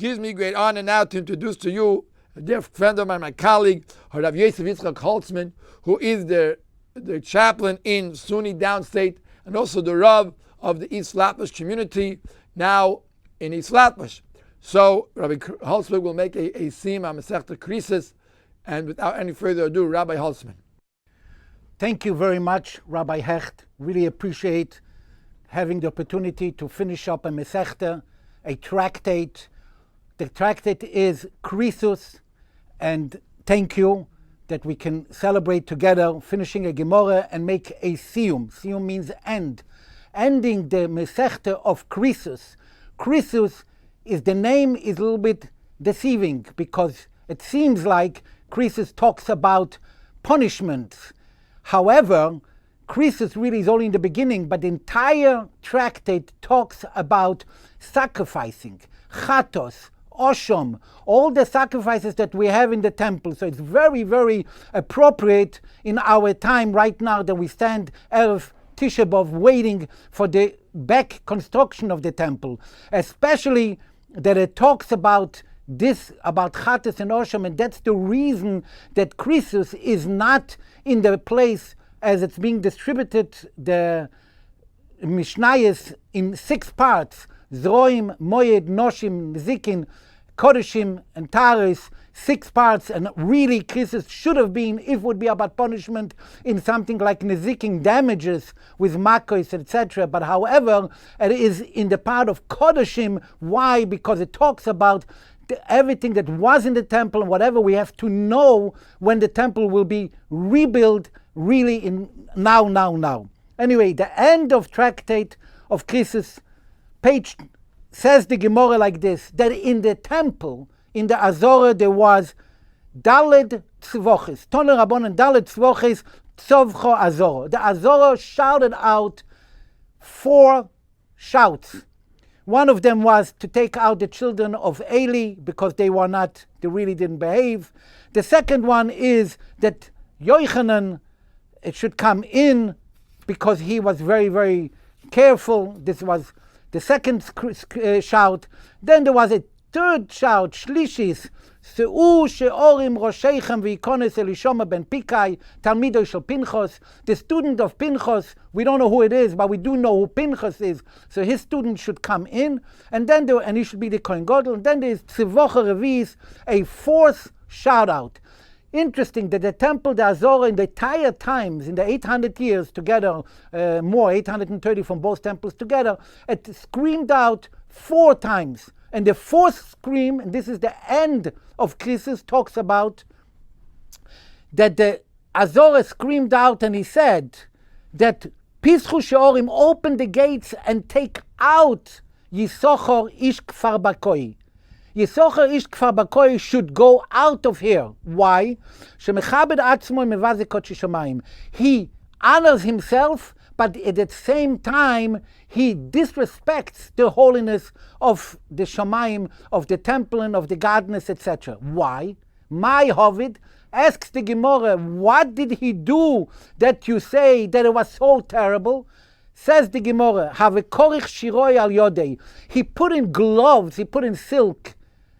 Gives me great honor now to introduce to you a dear friend of mine, my colleague, Rabbi Yosef Yitzchok Holzman, who is the chaplain in SUNY Downstate and also the Rav of the East Flatbush community, now in East Flatbush. So Rabbi Holtzman will make a Siyum on Mesechta Kerisus, and without any further ado, Rabbi Holtzman. Thank you very much, Rabbi Hecht. Really appreciate having the opportunity to finish up a Mesechta, a Tractate. The Tractate is Kerisus, and thank you that we can celebrate together, finishing a Gemara and make a Siyum. Siyum means end. Ending the Mesechta of Kerisus. Kerisus is the name is a little bit deceiving because it seems like Kerisus talks about punishments. However, Kerisus really is only in the beginning, but the entire tractate talks about sacrificing, chatos, oshom, all the sacrifices that we have in the temple. So it's very, very appropriate in our time right now that we stand Erev Tisha B'Av waiting for the back construction of the temple, especially that it talks about this, about chatos and oshom, and that's the reason that Kerisus is not in the place as it's being distributed, the Mishnayos, in 6 parts: Zroim, Moed, Noshim, Zikin, Kodeshim, and Tares, 6 parts. And really, Kerisus should have been, if it would be about punishment, in something like Nezikin, damages with Makos, etc. But however, it is in the part of Kodeshim. Why? Because it talks about everything that was in the temple and whatever we have to know when the temple will be rebuilt, really in now. Anyway, the end of Tractate of Kerisus, page, says the Gemara like this, that in the temple, in the Azorah, there was Daled Tzvoches, Toner Rabon and Daled Tzvoches, Tzovcho Azorah. The Azorah shouted out 4 shouts. One of them was to take out the children of Eli because they really didn't behave. The second one is that Yochanan, it should come in because he was very, very careful. This was the second shout. Then there was a third shout, Shlishis, Seu she'orim rosheichem v'ikones Elishama ben Pikai, Talmido shel Pinchos, the student of Pinchos. We don't know who it is, but we do know who Pinchos is. So his student should come in, and then and he should be the Kohen Gadol. And then there is Tzivocha Revis, a 4th shout out. Interesting that the temple, the Azorah, in the entire times, in the 800 years together, 830 from both temples together, it screamed out 4 times. And the 4th scream, and this is the end of Kerisus, talks about that the Azorah screamed out and he said that Pischu Sheorim, open the gates and take out Yisochor Ish Kfar Bakoi. Yisochor Ish Kfar Bakoi should go out of here. Why? Shemechabed Atzmo Mevaze Kodesh Shamayim. He honors himself, but at the same time, he disrespects the holiness of the Shamayim, of the temple and of the gardens, etc. Why? My Hovid asks the Gemara, what did he do that you say that it was so terrible? Says the Gemara, have a korich shiroi al yodei. He put in gloves, he put in silk,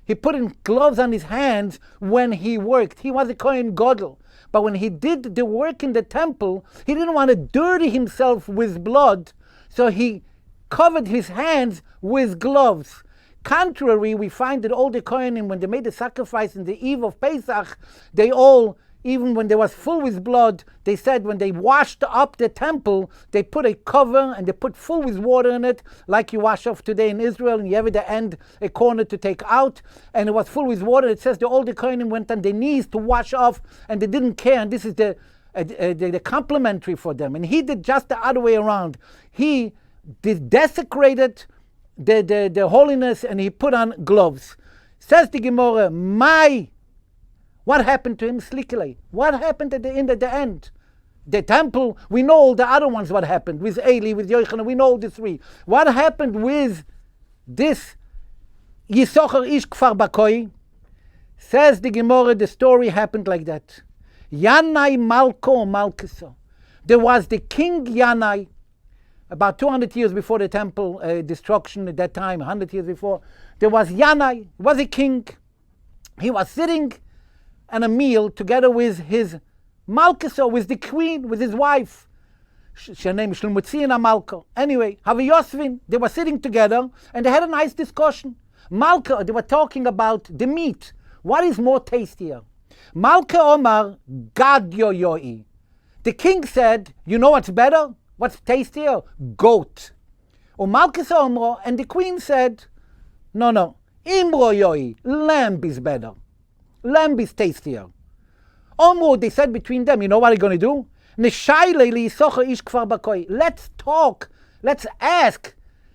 he put in gloves on his hands when he worked. He was a Kohen Gadol. But when he did the work in the temple, he didn't want to dirty himself with blood, so he covered his hands with gloves. Contrary, we find that all the Kohanim, when they made the sacrifice in the eve of Pesach, they all, even when they was full with blood, they said when they washed up the temple, they put a cover and they put full with water in it, like you wash off today in Israel, and you have at the end a corner to take out, and it was full with water. It says that all the Kohanim went on their knees to wash off, and they didn't care, and this is the complimentary for them. And he did just the other way around. He desecrated the holiness, and he put on gloves. Says the Gemara, what happened to him? Slikele. What happened at the end? The temple, we know all the other ones what happened. With Eli, with Yochanan, we know all the 3. What happened with this Yisochar Ish Kfar Bakoi? Says the Gemara, the story happened like that. Yanai Malko Malkeso. There was the king Yanai, about 200 years before the temple destruction at that time, 100 years before, there was Yanai, was a king. He was sitting at a meal together with his Malchus, with the queen, with his wife. Her name is Shlomotzina Malka. Anyway, Havi Yosvin, they were sitting together and they had a nice discussion. Malka, they were talking about the meat. What is more tastier? Malka Omar Gadyo Yoi. The king said, you know what's better? What's tastier? Goat. Or Malchus Omro, and the queen said, no. Imro Yoi, lamb is better. Lamb is tastier. Omro, they said between them, you know what they're going to do? Let's talk. Let's ask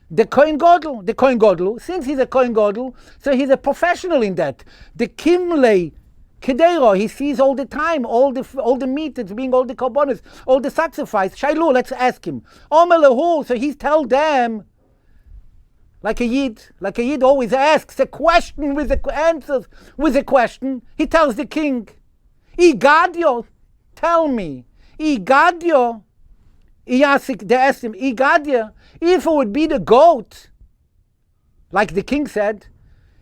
the Kohen Gadol. The Kohen Gadol, since he's a Kohen Gadol, so he's a professional in that. The Kimlei Kedero, he sees all the time, all the meat that's being, all the korbanos, all the sacrifice. Shailu, let's ask him. Omelahu, so he tells them, like a Yid always asks a question with the answers with a question. He tells the king, Igadio, tell me, Igadio, they asked him, Igadia, if it would be the goat, like the king said,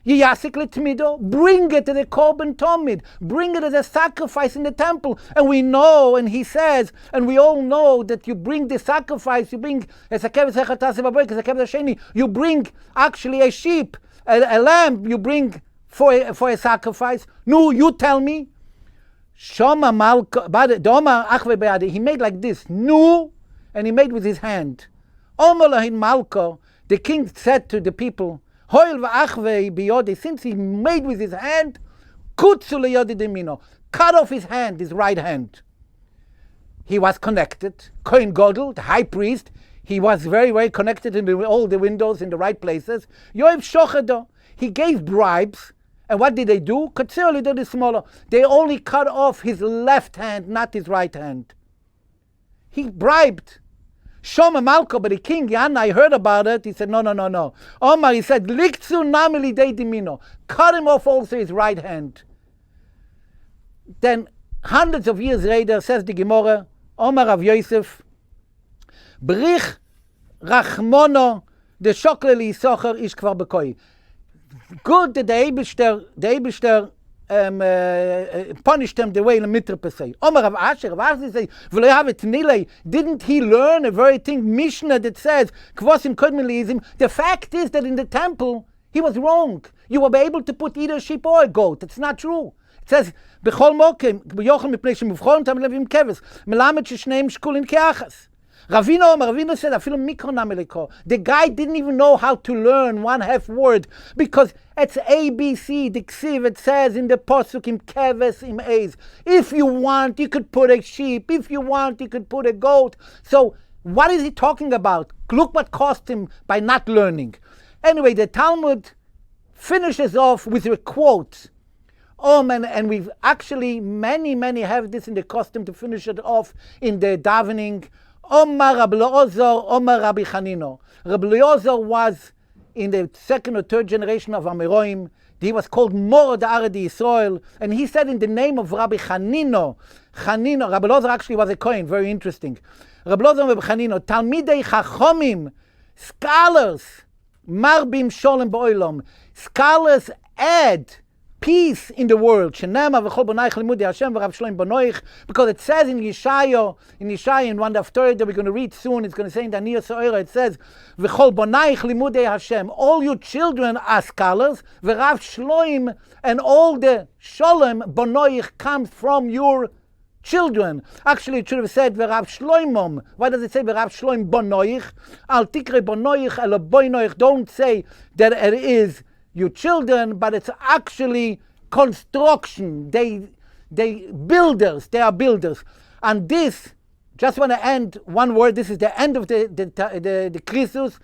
Yasik letmido, bring it to the korban tomid, bring it as a sacrifice in the temple. And we know, and he says, and we all know that you bring the sacrifice, you bring you bring actually a sheep, a lamb, you bring for a sacrifice. No, you tell me. Shoma Malka, he made like this, no, and he made with his hand. Omalahin Malka, the king said to the people, since he made with his hand, cut off his hand, his right hand. He was connected. Kohen Gadol, the high priest, he was very, very connected in all the windows in the right places. He gave bribes. And what did they do? They only cut off his left hand, not his right hand. He bribed. Shoma Malko, but the king, Yana, heard about it. He said, no. Omar, he said, Liktsu namili de dimino. Cut him off also his right hand. Then, hundreds of years later, says the Gemara, Omar of Yosef, Brich Rachmono, the Shokleli Socher ish kvar bekoi. Good that the Eibishter punished them the way in the mitre per se. Omar Rav Asher say, didn't he learn a very thing, Mishnah, that says, Kvosim Kodmelism? The fact is that in the temple, he was wrong. You were able to put either a sheep or a goat. It's not true. It says, Bechol Mokim, B'yochel Mipnei Shemuvchol, Tam Levim Keves, Melamed Sheshneim Shkulin Keachas. Ravino said, the guy didn't even know how to learn one half word, because it's ABC, the ksiv, it says in the posuk, im keves, im eis. If you want, you could put a sheep. If you want, you could put a goat. So what is he talking about? Look what cost him by not learning. Anyway, the Talmud finishes off with a quote. And we've actually, many have this in the custom to finish it off in the davening. Omar Rabbi Elazar, Omar Rabbi Chanino. Rabbi Elazar was in the second or third generation of Ameroim. He was called Mor Aradi Yisrael, and he said in the name of Rabbi Chanino, Rabbi Elazar actually was a Kohen, very interesting. Rabbi Elazar and Rabbi Chanino, Talmidei Chachomim, scholars, Marbim Sholem Ba'olam, scholars add peace in the world. Because it says in Yeshaya, in one of Torah that we're going to read soon, it's going to say in the Aniyah So'era, it says, all you children are scholars, and all the Sholem Bonoich comes from your children. Actually, it should have said V'Rav Shloimom. Why does it say V'Rav Shloim Bonoich? Al Tikre Bonoich Elo Bonoich. Don't say that it is your children, but it's actually construction. They builders. They are builders. And this, just want to end one word. This is the end of the Kerisus.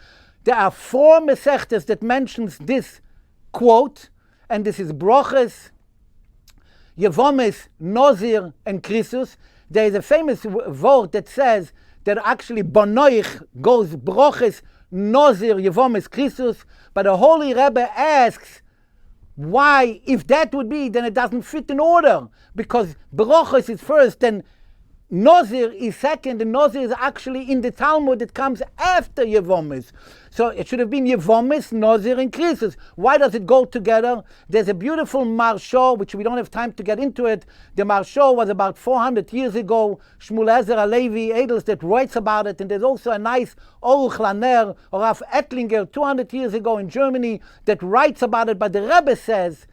There are 4 Mesechtas that mentions this quote, and this is Broches, Yevomes, Nozir, and Kerisus. There is a famous word that says that actually Bonoich goes Broches, Nozir, Yevomes, Kerisus, but the Holy Rebbe asks, why, if that would be, then it doesn't fit in order, because Brochos is first, then Nozir is second, and Nozir is actually in the Talmud. It comes after Yevomis. So it should have been Yevomis, Nozir, and Kerisus. Why does it go together? There's a beautiful Marsho, which we don't have time to get into it. The Marsho was about 400 years ago. Shmuel Ezer Halevi Edels that writes about it. And there's also a nice Oruch Laner, or Rav Ettlinger, 200 years ago in Germany, that writes about it. But the Rebbe says,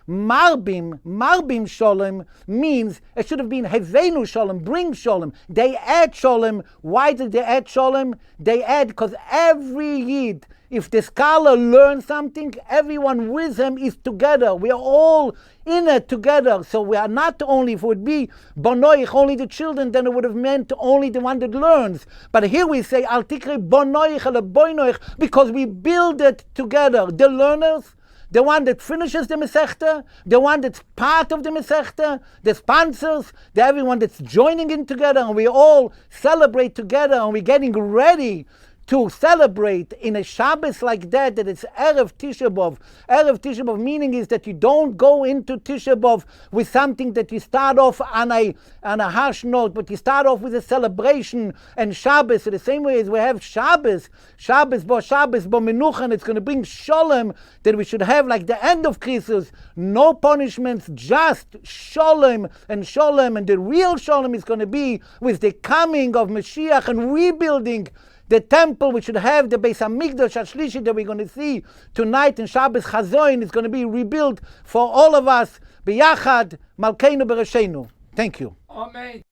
Marbim Sholem means it should have been Hevenu Sholem, bring Sholem. They add Sholem. Why did they add Sholem? They add because every Yid, if the scholar learns something, everyone with him is together. We are all in it together. So we are not only, if it would be Bonoich, only the children, then it would have meant only the one that learns. But here we say, Al Tikre Bonoich ele Boinoich, because we build it together. The learners, the one that finishes the Mesechta, the one that's part of the Mesechta, the sponsors, everyone that's joining in together, and we all celebrate together, and we're getting ready to celebrate in a Shabbos like that it's Erev Tisha B'Av. Erev Tisha B'Av meaning is that you don't go into Tisha B'Av with something that you start off on a harsh note, but you start off with a celebration. And Shabbos, in the same way as we have Shabbos Bo Menucha, and it's going to bring Sholem, that we should have like the end of Kerisus, no punishments, just Sholem, and the real Sholem is going to be with the coming of Mashiach and rebuilding the temple. We should have the Beis Hamikdash Ashlishi that we're going to see tonight in Shabbos Chazon is going to be rebuilt for all of us. Biyachad Malkeinu Bereshenu. Thank you. Amen.